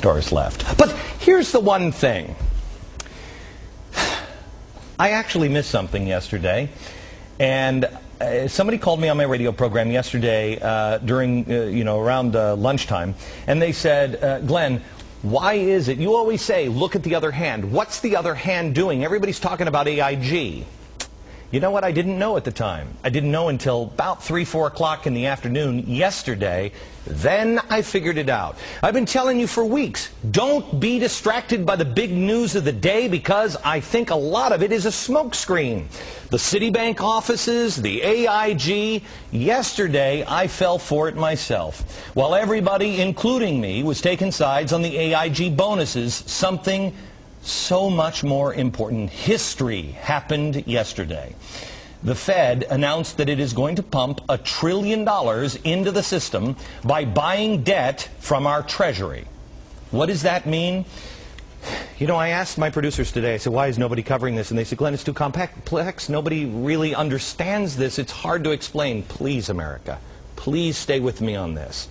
stores left. But here's the one thing. I actually missed something yesterday, and somebody called me on my radio program yesterday during, around lunchtime, and they said, Glenn, why is it, you always say, look at the other hand. What's the other hand doing? Everybody's talking about AIG. You know what? I didn't know at the time. I didn't know until about 3, 4 o'clock in the afternoon yesterday. Then I figured it out. I've been telling you for weeks, don't be distracted by the big news of the day, because I think a lot of it is a smokescreen. The Citibank offices, the AIG. Yesterday, I fell for it myself. While everybody, including me, was taking sides on the AIG bonuses, something so much more important, history, happened yesterday. The Fed announced that it is going to pump $1 trillion into the system by buying debt from our Treasury. What does that mean? You know, I asked my producers today, I said, why is nobody covering this? And they said, Glenn, it's too complex. Nobody really understands this. It's hard to explain. Please, America, please stay with me on this.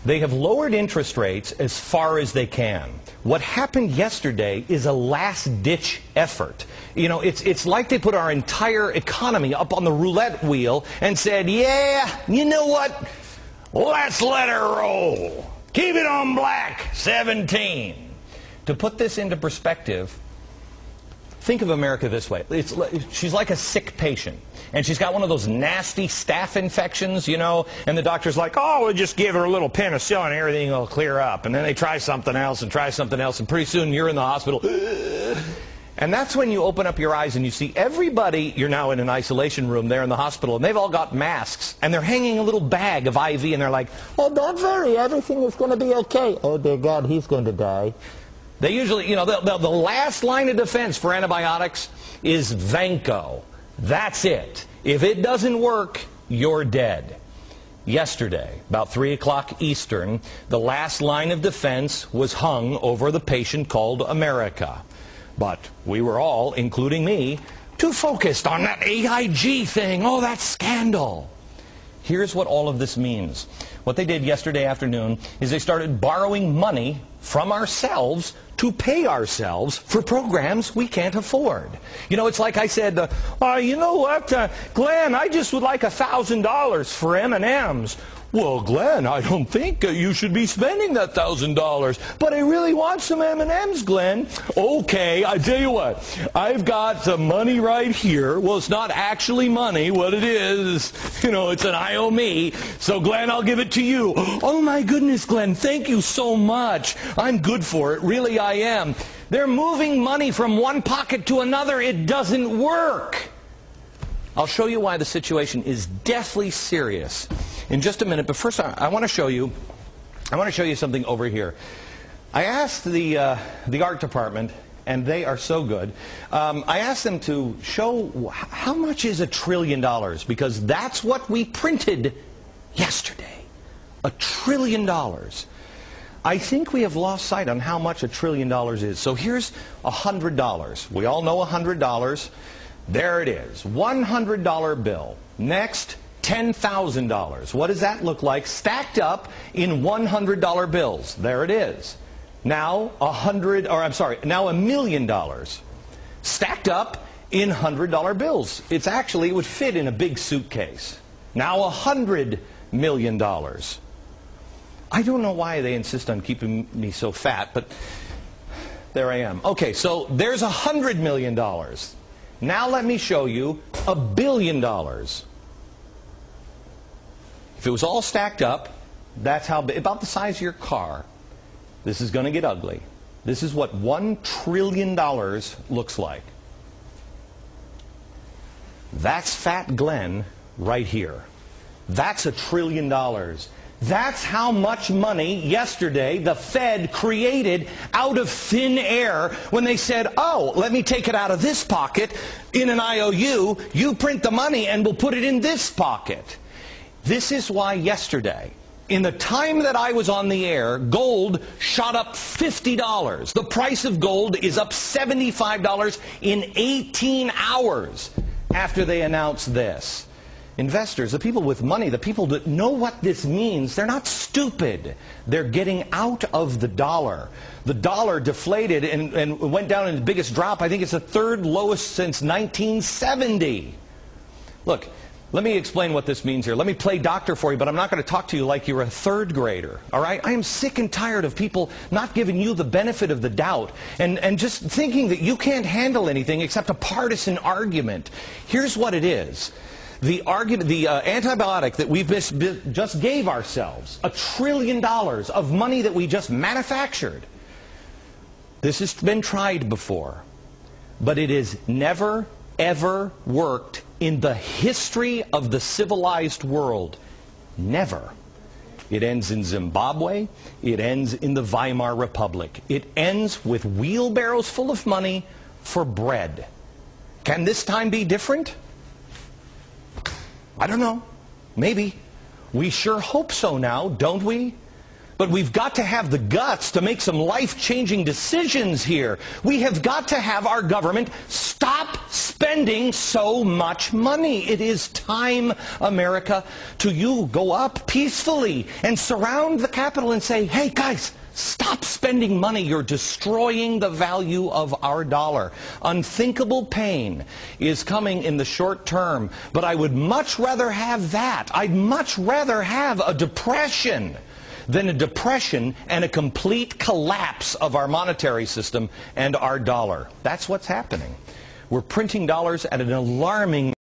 They have lowered interest rates as far as they can. What happened yesterday is a last-ditch effort. You know, it's like they put our entire economy up on the roulette wheel and said, yeah, you know what? Let's let her roll. Keep it on black, 17. To put this into perspective, think of America this way. She's like a sick patient, and she's got one of those nasty staph infections, you know, and the doctor's like, oh, we'll just give her a little penicillin and everything will clear up. And then they try something else, and pretty soon you're in the hospital. And that's when you open up your eyes and you see everybody, you're now in an isolation room there in the hospital, and they've all got masks, and they're hanging a little bag of IV, and they're like, oh, don't worry, everything is going to be okay. Oh, dear God, he's going to die. They usually, you know, the last line of defense for antibiotics is Vanco. That's it. If it doesn't work, you're dead. Yesterday, about 3 o'clock Eastern, the last line of defense was hung over the patient called America. But we were all, including me, too focused on that AIG thing. Oh, that scandal. Here's what all of this means. What they did yesterday afternoon is they started borrowing money from ourselves to pay ourselves for programs we can't afford. You know, it's like I said, you know what, Glenn, I just would like $1,000 for M&Ms. Well, Glenn, I don't think you should be spending that $1,000, but I really want some M&Ms, Glenn. Okay, I tell you what, I've got some money right here. Well, it's not actually money. What it is, you know, it's an IOME. So, Glenn, I'll give it to you. Oh, my goodness, Glenn, thank you so much. I'm good for it. Really, I am. They're moving money from one pocket to another. It doesn't work. I'll show you why the situation is deathly serious in just a minute, but first I want to show you something over here. I asked the art department, and they are so good. I asked them to show how much is $1 trillion, because that's what we printed yesterday. $1 trillion. I think we have lost sight on how much $1 trillion is. So here's $100. We all know $100. There it is, $100 bill. Next, $10,000. What does that look like stacked up in $100 bills? There it is. Now $1 million stacked up in $100 bills. It would fit in a big suitcase. Now $100 million. I don't know why they insist on keeping me so fat, but there I am. Okay, so there's $100 million. Now let me show you $1 billion. If it was all stacked up, that's how big, about the size of your car. This is going to get ugly. This is what $1 trillion looks like. That's Fat Glenn right here. That's $1 trillion. That's how much money yesterday the Fed created out of thin air when they said, oh, let me take it out of this pocket in an IOU, you print the money and we'll put it in this pocket. This is why yesterday, in the time that I was on the air, gold shot up $50. The price of gold is up $75 in 18 hours after they announced this. investors, the people with money, the people that know what this means, they're not stupid. They're getting out of the dollar. The dollar deflated and went down in the biggest drop. I think it's the third lowest since 1970. Look, let me explain what this means here. Let me play doctor for you, but I'm not going to talk to you like you're a third grader, all right? I am sick and tired of people not giving you the benefit of the doubt and just thinking that you can't handle anything except a partisan argument. Here's what it is. The antibiotic that we've just gave ourselves, $1 trillion of money that we just manufactured, this has been tried before, but it has never, ever worked in the history of the civilized world. Never. It ends in Zimbabwe. It ends in the Weimar Republic. It ends with wheelbarrows full of money for bread. Can this time be different? I don't know. Maybe. We sure hope so now, don't we? But we've got to have the guts to make some life-changing decisions here. We have got to have our government stop spending so much money. It is time, America, to you go up peacefully and surround the Capitol and say, hey, guys, stop spending money. You're destroying the value of our dollar. Unthinkable pain is coming in the short term, but I would much rather have that. I'd much rather have a depression than a depression and a complete collapse of our monetary system and our dollar. That's what's happening. We're printing dollars at an alarming